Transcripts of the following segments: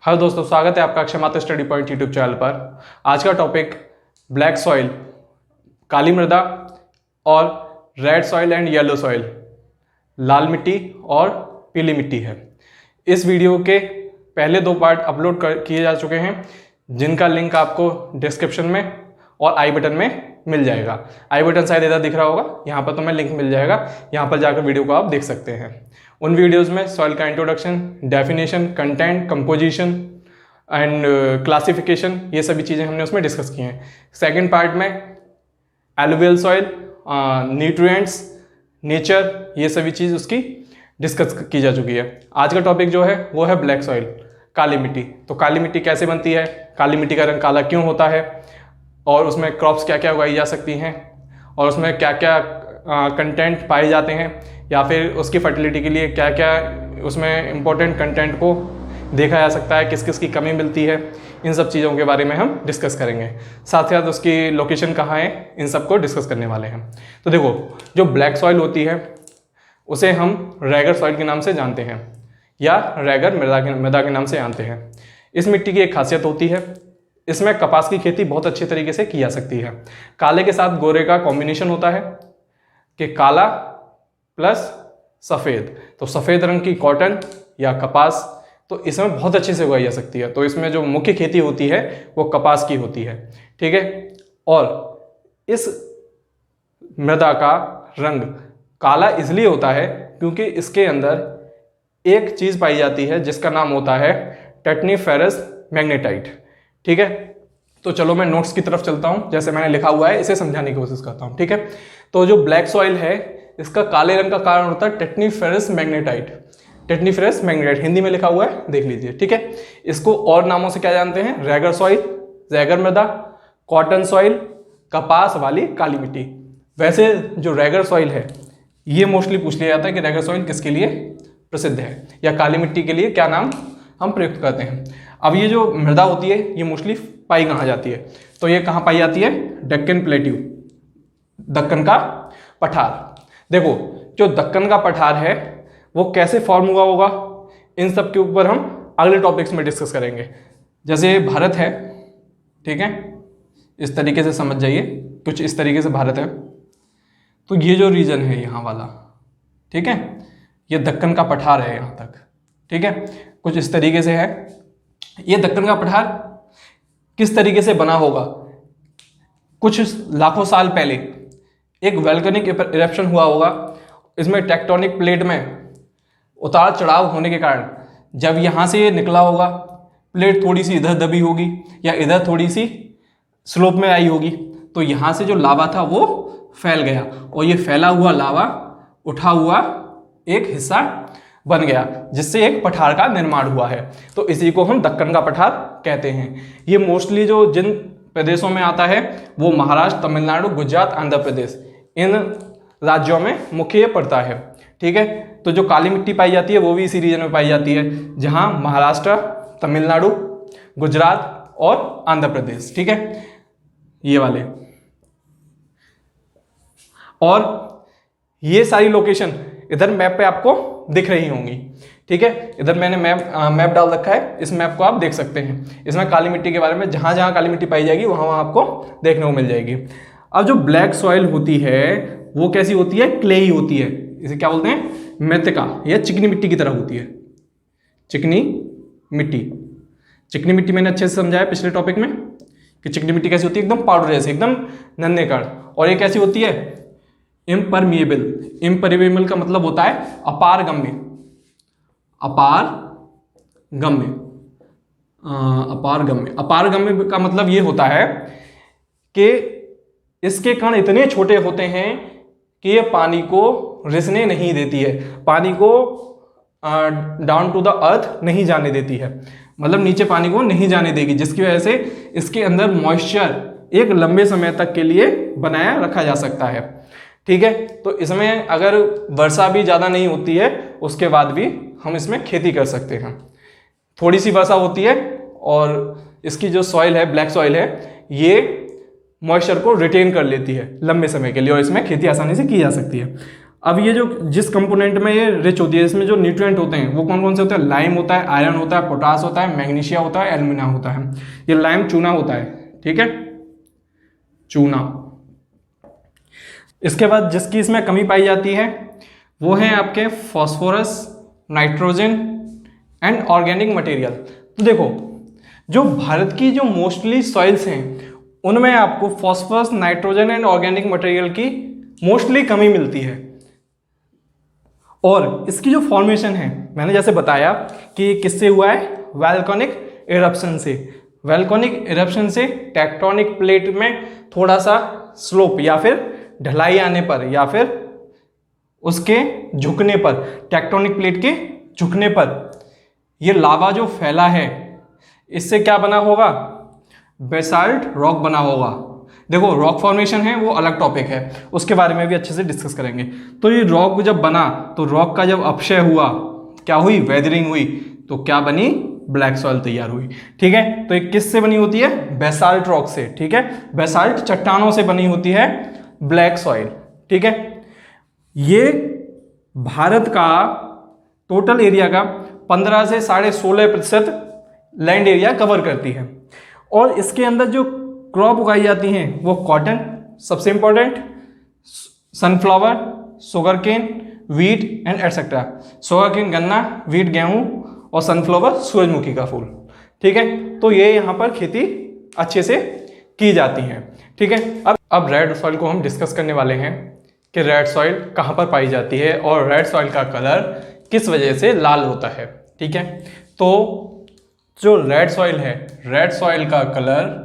Hello दोस्तों, स्वागत है आपका अक्षय मात्र स्टडी पॉइंट यूट्यूब चैनल पर। आज का टॉपिक ब्लैक सॉइल, काली मृदा और red soil and yellow soil, लाल मिट्टी और पीली मिट्टी है। इस वीडियो के पहले दो पार्ट अपलोड किए जा चुके हैं, जिनका लिंक आपको डिस्क्रिप्शन में और आई बटन में मिल जाएगा। आई बटन शायद इधर दिख रहा होगा, यहाँ पर तुम्हें लिंक मिल जाएगा, यहाँ पर जाकर वीडियो को आप देख सकते हैं। उन वीडियोस में सॉइल का introduction, definition, content, composition and classification, ये सभी चीज़ें हमने उसमें डिस्कस की हैं। सेकंड पार्ट में एलुवियल सॉइल, न्यूट्रिएंट्स, नेचर, ये सभी चीज़ उसकी डिस्कस की जा चुकी है। आज का टॉपिक जो है वो है ब्लैक सॉइल, काली मिट्टी। तो काली मिट्टी कैसे बनती है, काली मिट्टी का रंग काला क्यों होता है, और उसमें क्रॉप्स क्या क्या उगाई जा सकती हैं, और उसमें क्या क्या कंटेंट पाए जाते हैं, या फिर उसकी फर्टिलिटी के लिए क्या क्या उसमें इम्पोर्टेंट कंटेंट को देखा जा सकता है, किस किस की कमी मिलती है, इन सब चीज़ों के बारे में हम डिस्कस करेंगे। साथ ही साथ उसकी लोकेशन कहाँ है, इन सब को डिस्कस करने वाले हैं। तो देखो, जो ब्लैक सॉइल होती है उसे हम रैगर सॉइल के नाम से जानते हैं, या रैगर मृदा के नाम से जानते हैं। इस मिट्टी की एक खासियत होती है, इसमें कपास की खेती बहुत अच्छे तरीके से की जा सकती है। काले के साथ गोरे का कॉम्बिनेशन होता है कि काला प्लस सफ़ेद, तो सफ़ेद रंग की कॉटन या कपास तो इसमें बहुत अच्छे से उगाई जा सकती है। तो इसमें जो मुख्य खेती होती है वो कपास की होती है, ठीक है। और इस मृदा का रंग काला इसलिए होता है क्योंकि इसके अंदर एक चीज़ पाई जाती है जिसका नाम होता है टेक्नीफेरस मैग्नेटाइट, ठीक है। तो चलो मैं नोट्स की तरफ चलता हूँ, जैसे मैंने लिखा हुआ है इसे समझाने की कोशिश करता हूँ, ठीक है। तो जो ब्लैक सॉइल है इसका काले रंग का कारण होता है टेक्नीफेरस मैग्नेटाइट। टेक्नीफेरस मैग्नेटाइट हिंदी में लिखा हुआ है, देख लीजिए, ठीक है। इसको और नामों से क्या जानते हैं, रैगर सॉइल, रैगर मृदा, कॉटन सॉइल, कपास वाली काली मिट्टी। वैसे जो रैगर सॉइल है ये मोस्टली पूछ लिया जाता है कि रैगर सॉइल किसके लिए प्रसिद्ध है, या काली मिट्टी के लिए क्या नाम हम प्रयुक्त करते हैं। अब ये जो मृदा होती है ये मोस्टली पाई कहाँ जाती है, तो ये कहाँ पाई जाती है, दक्कन प्लेट्यू, दक्कन का पठार। देखो, जो दक्कन का पठार है वो कैसे फॉर्म हुआ होगा, इन सब के ऊपर हम अगले टॉपिक्स में डिस्कस करेंगे। जैसे भारत है, ठीक है, इस तरीके से समझ जाइए, कुछ इस तरीके से भारत है। तो ये जो रीजन है यहाँ वाला, ठीक है, ये दक्कन का पठार है यहाँ तक, ठीक है, कुछ इस तरीके से है। ये दक्कन का पठार किस तरीके से बना होगा, कुछ लाखों साल पहले एक वोल्केनिक इरप्शन हुआ होगा। इसमें टेक्टोनिक प्लेट में उतार चढ़ाव होने के कारण जब यहाँ से ये निकला होगा, प्लेट थोड़ी सी इधर दबी होगी या इधर थोड़ी सी स्लोप में आई होगी, तो यहाँ से जो लावा था वो फैल गया, और ये फैला हुआ लावा उठा हुआ एक हिस्सा बन गया, जिससे एक पठार का निर्माण हुआ है। तो इसी को हम दक्कन का पठार कहते हैं। ये मोस्टली जो जिन प्रदेशों में आता है वो महाराष्ट्र, तमिलनाडु, गुजरात, आंध्र प्रदेश, इन राज्यों में मुख्य पड़ता है, ठीक है। तो जो काली मिट्टी पाई जाती है वो भी इसी रीजन में पाई जाती है, जहां महाराष्ट्र, तमिलनाडु, गुजरात और आंध्र प्रदेश, ठीक है, ये वाले। और ये सारी लोकेशन इधर मैप पे आपको दिख रही होंगी, ठीक है। इधर मैंने मैप डाल रखा है, इस मैप को आप देख सकते हैं। इसमें काली मिट्टी के बारे में जहां जहां काली मिट्टी पाई जाएगी वहां वहां आपको देखने को मिल जाएगी। अब जो ब्लैक सॉइल होती है वो कैसी होती है, क्लेई होती है। इसे क्या बोलते हैं, मृत्तिका, या चिकनी मिट्टी की तरह होती है, चिकनी मिट्टी। चिकनी मिट्टी मैंने अच्छे से समझाया पिछले टॉपिक में कि चिकनी मिट्टी कैसी होती है, एकदम पाउडर जैसे, एकदम नन्हे कण। और ये कैसी होती है, इम्परमिएबल। इम्परमिएबल का मतलब होता है अपारगम्य, अपारगम्य, अपारगम्य। अपारगम्य का मतलब ये होता है कि इसके कण इतने छोटे होते हैं कि ये पानी को रिसने नहीं देती है, पानी को डाउन टू द अर्थ नहीं जाने देती है, मतलब नीचे पानी को नहीं जाने देगी, जिसकी वजह से इसके अंदर मॉइस्चर एक लंबे समय तक के लिए बनाया रखा जा सकता है, ठीक है। तो इसमें अगर वर्षा भी ज़्यादा नहीं होती है उसके बाद भी हम इसमें खेती कर सकते हैं। थोड़ी सी वर्षा होती है और इसकी जो सॉइल है, ब्लैक सॉइल है, ये मॉइस्चर को रिटेन कर लेती है लंबे समय के लिए, और इसमें खेती आसानी से की जा सकती है। अब ये जो जिस कंपोनेंट में ये रिच होती है, इसमें जो न्यूट्रिएंट होते हैं वो कौन कौन से होते हैं? लाइम होता है, आयरन होता है, पोटास होता है, मैग्नीशिया होता है, एल्यूमिना होता है। ये लाइम चूना होता है, ठीक है, चूना। इसके बाद जिसकी इसमें कमी पाई जाती है वो है आपके phosphorus, nitrogen and organic material. तो देखो, जो भारत की जो मोस्टली सॉइल्स हैं उनमें आपको phosphorus, nitrogen and organic material की मोस्टली कमी मिलती है। और इसकी जो फॉर्मेशन है, मैंने जैसे बताया कि किससे हुआ है? वोल्केनिक इरप्शन से। वोल्केनिक इरप्शन से टेक्टोनिक प्लेट में थोड़ा सा स्लोप या फिर ढलाई आने पर या फिर उसके झुकने पर, टेक्टोनिक प्लेट के झुकने पर ये लावा जो फैला है, इससे क्या बना होगा? बेसाल्ट रॉक बना होगा। देखो, रॉक फॉर्मेशन है वो अलग टॉपिक है, उसके बारे में भी अच्छे से डिस्कस करेंगे। तो ये रॉक जब बना तो रॉक का जब अपक्षय हुआ, क्या हुई? वेदरिंग हुई, तो क्या बनी? ब्लैक सॉइल तैयार हुई, ठीक है। तो ये किससे बनी होती है? बेसाल्ट रॉक से, ठीक है। बेसाल्ट चट्टानों से बनी होती है ब्लैक सॉइल, ठीक है। ये भारत का टोटल एरिया का 15 से 16.5% लैंड एरिया कवर करती है। और इसके अंदर जो क्रॉप उगाई जाती हैं वो कॉटन सबसे important, sunflower, sugar cane, wheat and etcetera. Sugar cane गन्ना, वीट गेहूं और सनफ्लावर सूरजमुखी का फूल, ठीक है। तो ये यहाँ पर खेती अच्छे से की जाती है, ठीक है। अब रेड सॉइल को हम डिस्कस करने वाले हैं कि रेड सॉइल कहाँ पर पाई जाती है और रेड सॉइल का कलर किस वजह से लाल होता है, ठीक है। तो जो रेड सॉइल है, रेड सॉइल का कलर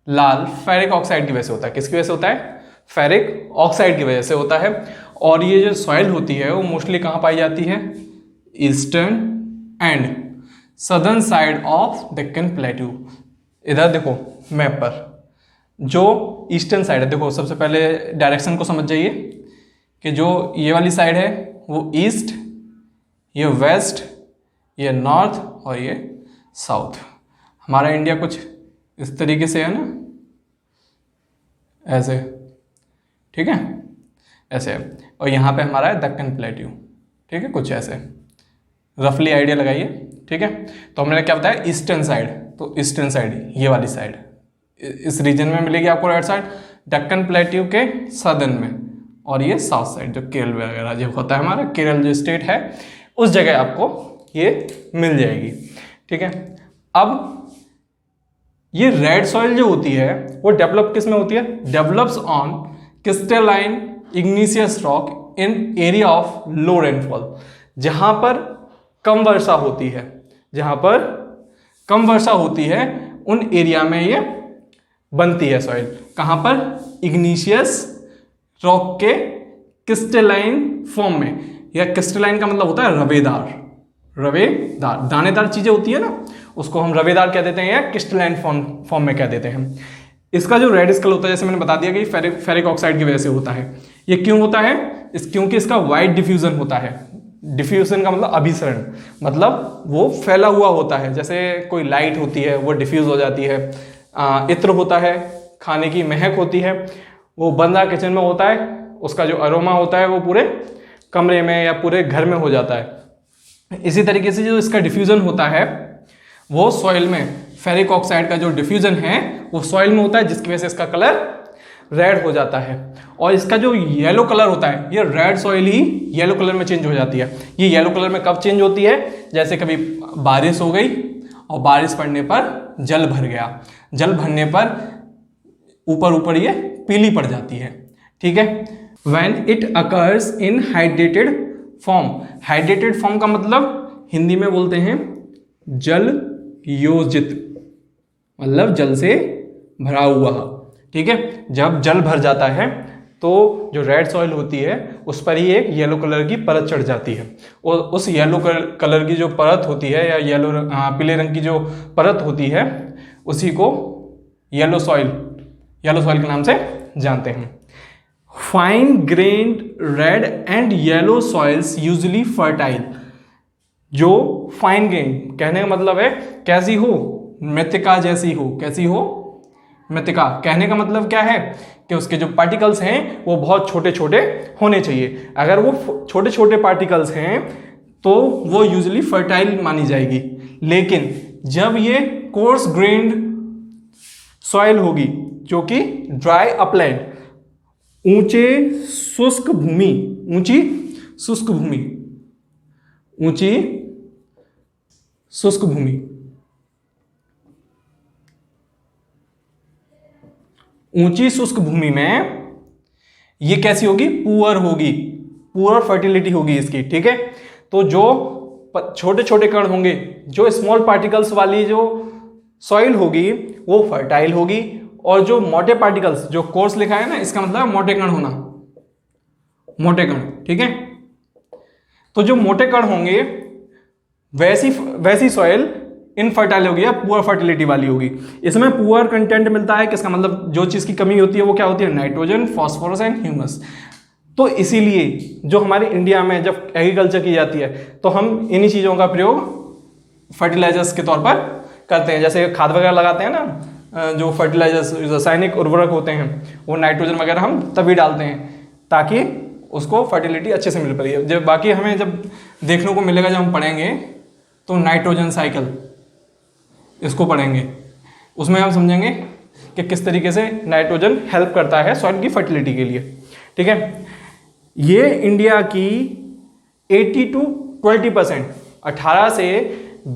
लाल फेरिक ऑक्साइड की वजह से होता है। किसकी वजह से होता है? फेरिक ऑक्साइड की वजह से होता है। और ये जो सॉइल होती है वो मोस्टली कहाँ पाई जाती है? Eastern and southern side of Deccan plateau. इधर देखो मैप पर, जो ईस्टर्न साइड है, देखो सबसे पहले डायरेक्शन को समझ जाइए कि जो ये वाली साइड है वो ईस्ट, ये वेस्ट, ये नॉर्थ और ये साउथ। हमारा इंडिया कुछ इस तरीके से है ना, ऐसे, ठीक है, ऐसे है। और यहाँ पे हमारा है दक्कन प्लेट्यू, ठीक है, कुछ ऐसे रफली आइडिया लगाइए, ठीक है। तो हमने क्या बताया? ईस्टर्न साइड, तो ईस्टर्न साइड ये वाली साइड इस रीजन में मिलेगी आपको रेड साइड, दक्कन प्लेट्यू के सदर्न में। और ये साउथ साइड जो केरल वगैरह जो होता है, हमारा केरल जो स्टेट है उस जगह आपको ये मिल जाएगी, ठीक है। अब ये रेड सॉइल जो होती है वो डेवलप किस में होती है? Develops on crystalline igneous rock in area of low rainfall. जहां पर कम वर्षा होती है, जहां पर कम वर्षा होती है उन एरिया में ये बनती है सॉइल। कहां पर? इग्निशियस रॉक के क्रिस्टलाइन फॉर्म में। या क्रिस्टलाइन का मतलब होता है रवेदार, रवेदार दानेदार चीजें होती है ना, उसको हम रवेदार कह देते हैं या क्रिस्टलाइन फॉर्म में कह देते हैं। इसका जो रेड स्कल होता है, जैसे मैंने बता दिया कि फेरिक ऑक्साइड की वजह से होता है। ये क्यों होता है? क्योंकि इसका वाइड डिफ्यूजन होता है। डिफ्यूजन का मतलब अभिसरण, मतलब वो फैला हुआ होता है। जैसे कोई लाइट होती है वो डिफ्यूज हो जाती है, इत्र होता है, खाने की महक होती है, वो बंदा किचन में होता है, उसका जो अरोमा होता है वो पूरे कमरे में या पूरे घर में हो जाता है। इसी तरीके से जो इसका डिफ्यूजन होता है वो सॉइल में, फेरिक ऑक्साइड का जो डिफ्यूजन है वो सॉइल में होता है, जिसकी वजह से इसका कलर रेड हो जाता है। और इसका जो येलो कलर होता है, ये रेड सॉइल ही येलो कलर में चेंज हो जाती है। ये येलो कलर में कब चेंज होती है? जैसे कभी बारिश हो गई और बारिश पड़ने पर जल भर गया, जल भरने पर ऊपर ऊपर ये पीली पड़ जाती है, ठीक है। When it occurs in hydrated form, hydrated form का मतलब हिंदी में बोलते हैं जल योजित, मतलब जल से भरा हुआ, ठीक है। जब जल भर जाता है तो जो रेड सॉइल होती है उस पर ही एक येलो कलर की परत चढ़ जाती है, और उस येलो कलर की जो परत होती है या पीले रंग की जो परत होती है उसी को येलो सॉइल के नाम से जानते हैं। Fine grand red and yellow soils usually fertile. जो फाइन ग्रेन कहने का मतलब है कैसी हो? मृत्तिका जैसी हो। कैसी हो? मृतिका। कहने का मतलब क्या है कि उसके जो पार्टिकल्स हैं वो बहुत छोटे छोटे होने चाहिए। अगर वो छोटे छोटे पार्टिकल्स हैं तो वो यूजुअली फर्टाइल मानी जाएगी। लेकिन जब ये कोर्स ग्रेन्ड सॉइल होगी, जो कि ड्राई अपलैंड, ऊंची शुष्क भूमि, ऊंची शुष्क भूमि, ऊंची शुष्क भूमि में ये कैसी होगी, पुअर होगी, पुअर फर्टिलिटी होगी इसकी। ठीक है, तो जो छोटे छोटे कण होंगे, जो स्मॉल पार्टिकल्स वाली जो सॉइल होगी वो फर्टाइल होगी, और जो मोटे पार्टिकल्स, जो कोर्स लिखा है ना, इसका मतलब मोटे कण होना, मोटे कण। ठीक है, तो जो मोटे कण होंगे वैसी सॉइल इनफर्टाइल होगी या पुअर फर्टिलिटी वाली होगी। इसमें पुअर कंटेंट मिलता है, किसका मतलब जो चीज की कमी होती है वो क्या होती है, नाइट्रोजन, फास्फोरस एंड ह्यूमस। तो इसीलिए जो हमारे इंडिया में जब एग्रीकल्चर की जाती है तो हम इन्हीं चीजों का प्रयोग फर्टिलाइजर्स के तौर पर करते हैं। जैसे खाद वगैरह लगाते हैं ना, जो फर्टिलाइजर्स, रासायनिक उर्वरक होते हैं, वो नाइट्रोजन वगैरह हम तभी डालते हैं ताकि उसको फर्टिलिटी अच्छे से मिल पाए। जब बाकी हमें जब देखने को मिलेगा, जब हम पढ़ेंगे तो नाइट्रोजन साइकिल, इसको पढ़ेंगे, उसमें हम समझेंगे कि किस तरीके से नाइट्रोजन हेल्प करता है सॉइल की फर्टिलिटी के लिए। ठीक है, ये इंडिया की 80 to 20%, 18 से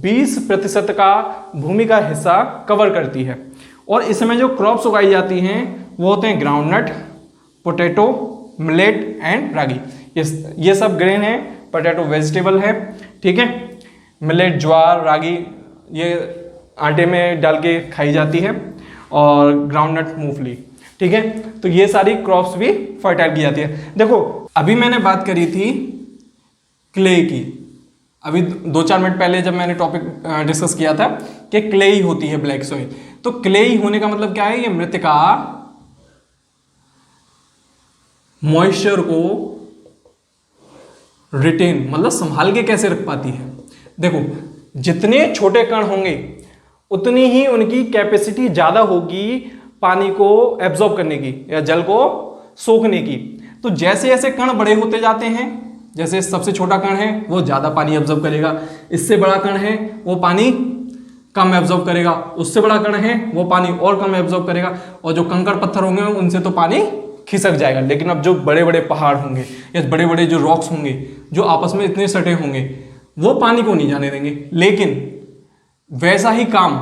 20% का भूमि का हिस्सा कवर करती है। और इसमें जो क्रॉप्स उगाई जाती हैं वो होते हैं ग्राउंडनट, पोटैटो, मिलेट एंड रागी। ये सब ग्रेन है। पोटैटो वेजिटेबल है। ठीक है, मिलेट ज्वार, रागी ये आटे में डाल के खाई जाती है, और ग्राउंडनट मूंगफली। ठीक है, तो ये सारी क्रॉप्स भी फर्टाइल की जाती है। देखो, अभी मैंने बात करी थी क्ले की, अभी 2-4 मिनट पहले जब मैंने टॉपिक डिस्कस किया था कि क्ले ही होती है ब्लैक सॉइल। तो क्ले ही होने का मतलब क्या है, ये मृतिका मॉइस्चर को रिटेन, मतलब संभाल के कैसे रख पाती है। देखो, जितने छोटे कण होंगे उतनी ही उनकी कैपेसिटी ज्यादा होगी पानी को एब्जॉर्ब करने की या जल को सोखने की। तो जैसे जैसे कण बड़े होते जाते हैं, जैसे सबसे छोटा कण है वो ज्यादा पानी एब्जॉर्ब करेगा, इससे बड़ा कण है वो पानी कम एब्जॉर्ब करेगा, उससे बड़ा कण है वो पानी और कम एब्जॉर्ब करेगा, और जो कंकड़ पत्थर होंगे उनसे तो पानी खिसक जाएगा। लेकिन अब जो बड़े बड़े पहाड़ होंगे या बड़े बड़े जो रॉक्स होंगे जो आपस में इतने सटे होंगे, वो पानी को नहीं जाने देंगे। लेकिन वैसा ही काम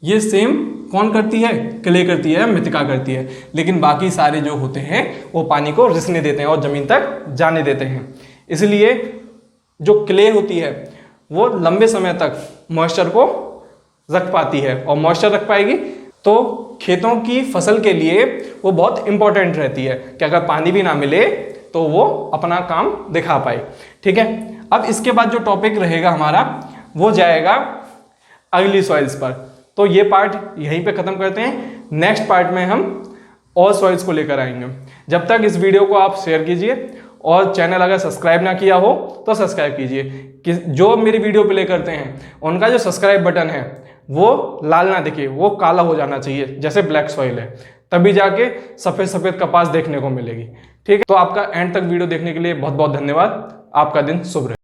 ये सेम कौन करती है, क्ले करती है, मृतिका करती है। लेकिन बाकी सारे जो होते हैं वो पानी को रिसने देते हैं और जमीन तक जाने देते हैं। इसलिए जो क्ले होती है वो लंबे समय तक मॉइस्चर को रख पाती है, और मॉइस्चर रख पाएगी तो खेतों की फसल के लिए वो बहुत इंपॉर्टेंट रहती है कि अगर पानी भी ना मिले तो वो अपना काम दिखा पाए। ठीक है, अब इसके बाद जो टॉपिक रहेगा हमारा वो जाएगा अगली सॉइल्स पर। तो ये पार्ट यहीं पे खत्म करते हैं। नेक्स्ट पार्ट में हम और सॉइल्स को लेकर आएंगे। जब तक इस वीडियो को आप शेयर कीजिए, और चैनल अगर सब्सक्राइब ना किया हो तो सब्सक्राइब कीजिए। कि जो मेरी वीडियो प्ले करते हैं उनका जो सब्सक्राइब बटन है वो लाल ना दिखे, वो काला हो जाना चाहिए, जैसे ब्लैक सॉइल है, तभी जाके सफ़ेद सफ़ेद कपास देखने को मिलेगी। ठीक है, तो आपका एंड तक वीडियो देखने के लिए बहुत बहुत धन्यवाद। आपका दिन शुभ रहे।